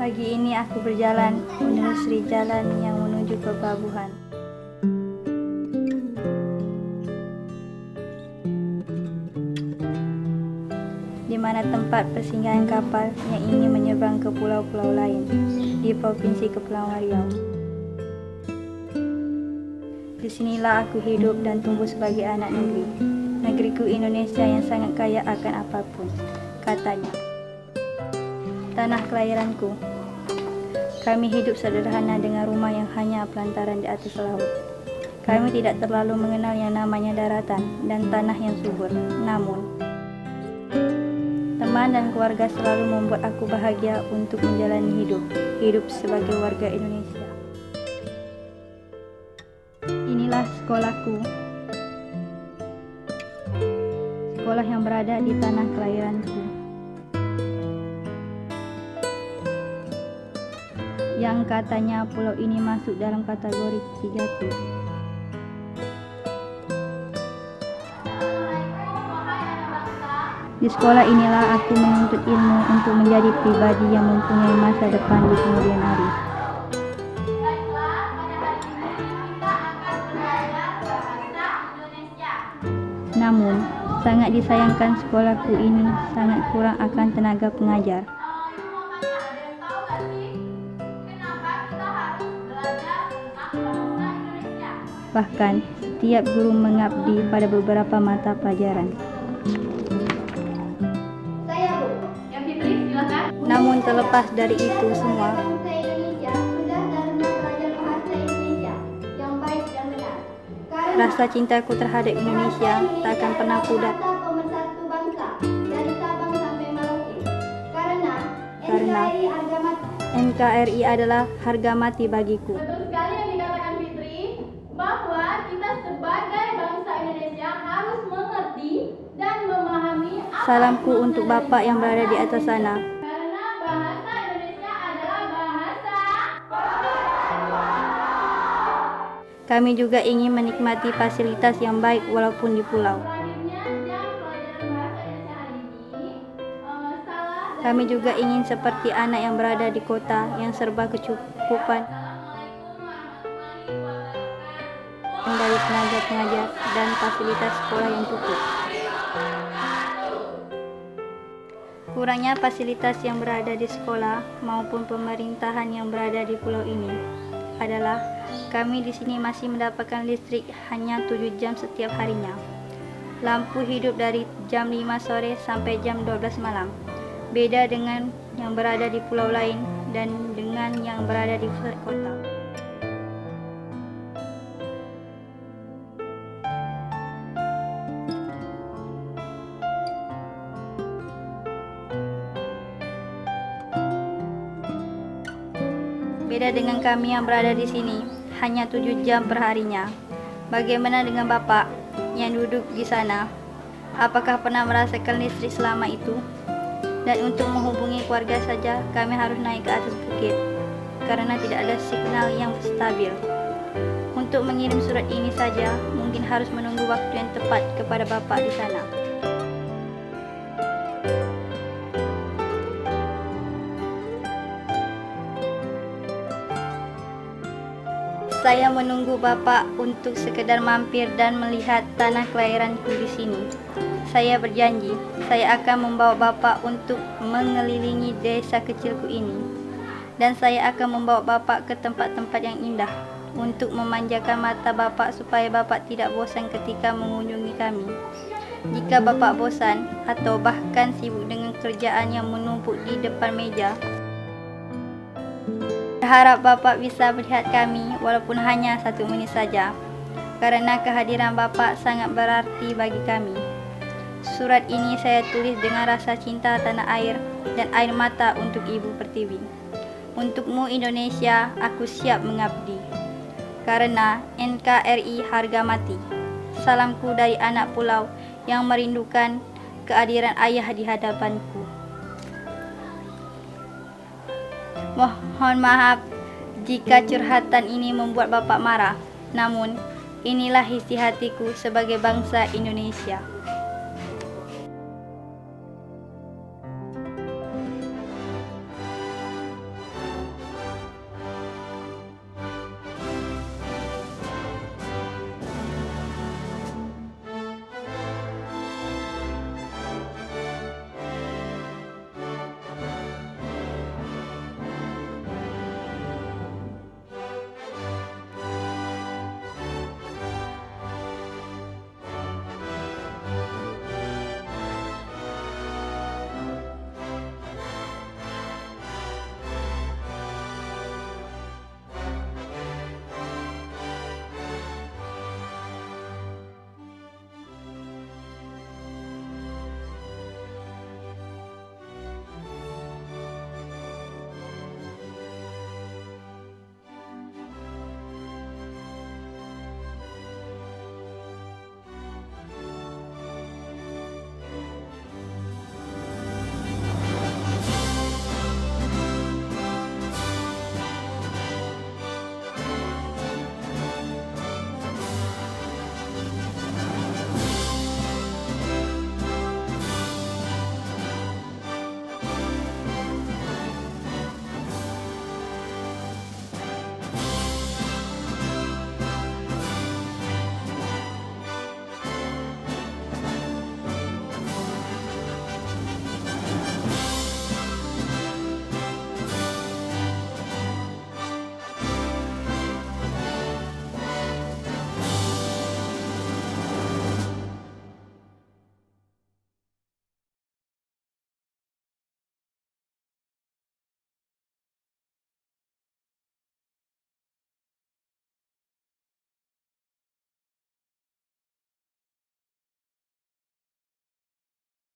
Pagi ini aku berjalan menelusuri jalan yang menuju ke pelabuhan. Di mana tempat persinggahan kapal yang ingin menyeberang ke pulau-pulau lain di Provinsi Kepulauan Riau. Disinilah aku hidup dan tumbuh sebagai anak negeri. Negeriku Indonesia yang sangat kaya akan apapun, katanya. Tanah kelahiranku. Kami hidup sederhana dengan rumah yang hanya pelantaran di atas laut. Kami tidak terlalu mengenal yang namanya daratan dan tanah yang subur. Namun, teman dan keluarga selalu membuat aku bahagia untuk menjalani hidup sebagai warga Indonesia. Inilah sekolahku. Sekolah yang berada di tanah kelahiranku. Yang katanya pulau ini masuk dalam kategori Cigatu. Di sekolah inilah aku menuntut ilmu untuk menjadi pribadi yang mempunyai masa depan di kemudian hari. Namun, sangat disayangkan sekolahku ini sangat kurang akan tenaga pengajar. Bahkan, setiap guru mengabdi pada beberapa mata pelajaran. Namun terlepas dari itu semua, rasa cintaku terhadap Indonesia tak akan pernah pudar. Karena NKRI adalah harga mati bagiku. Betul sekali yang dikatakan Fitri, bahwa kita sebagai bangsa Indonesia harus mengerti dan memahami apa Salamku untuk Bapak yang berada di atas sana. karena bahasa Indonesia adalah bahasa. Kami juga ingin menikmati fasilitas yang baik walaupun di pulau. Selanjutnya, jam pelajaran bahasa Indonesia hari ini salah dan Kami juga ingin seperti anak yang berada di kota yang serba kecukupan Assalamualaikum warahmatullahi wabarakatuh. dari tenaga pengajar dan fasilitas sekolah yang cukup. Kurangnya fasilitas yang berada di sekolah maupun pemerintahan yang berada di pulau ini adalah kami di sini masih mendapatkan listrik hanya 7 jam setiap harinya. Lampu hidup dari jam 5 sore sampai jam 12 malam. Beda dengan yang berada di pulau lain dan dengan yang berada di pusat kota. Beda dengan kami yang berada di sini, hanya 7 jam per harinya. Bagaimana dengan Bapak yang duduk di sana? Apakah pernah merasakan listrik selama itu? Dan untuk menghubungi keluarga saja, kami harus naik ke atas bukit, karena tidak ada signal yang stabil. Untuk mengirim surat ini saja, mungkin harus menunggu waktu yang tepat kepada Bapak di sana. Saya menunggu Bapak untuk sekedar mampir dan melihat tanah kelahiranku di sini. Saya berjanji, saya akan membawa Bapak untuk mengelilingi desa kecilku ini. Dan saya akan membawa Bapak ke tempat-tempat yang indah untuk memanjakan mata Bapak supaya Bapak tidak bosan ketika mengunjungi kami. Jika Bapak bosan atau bahkan sibuk dengan kerjaan yang menumpuk di depan meja, berharap Bapak bisa melihat kami walaupun hanya 1 menit saja, karena kehadiran Bapak sangat berarti bagi kami. Surat ini saya tulis dengan rasa cinta tanah air dan air mata untuk Ibu Pertiwi. Untukmu Indonesia, aku siap mengabdi. Karena NKRI harga mati. Salamku dari anak pulau yang merindukan kehadiran ayah di hadapanku. Mohon maaf jika curhatan ini membuat Bapak marah. Namun, inilah isi hatiku sebagai bangsa Indonesia.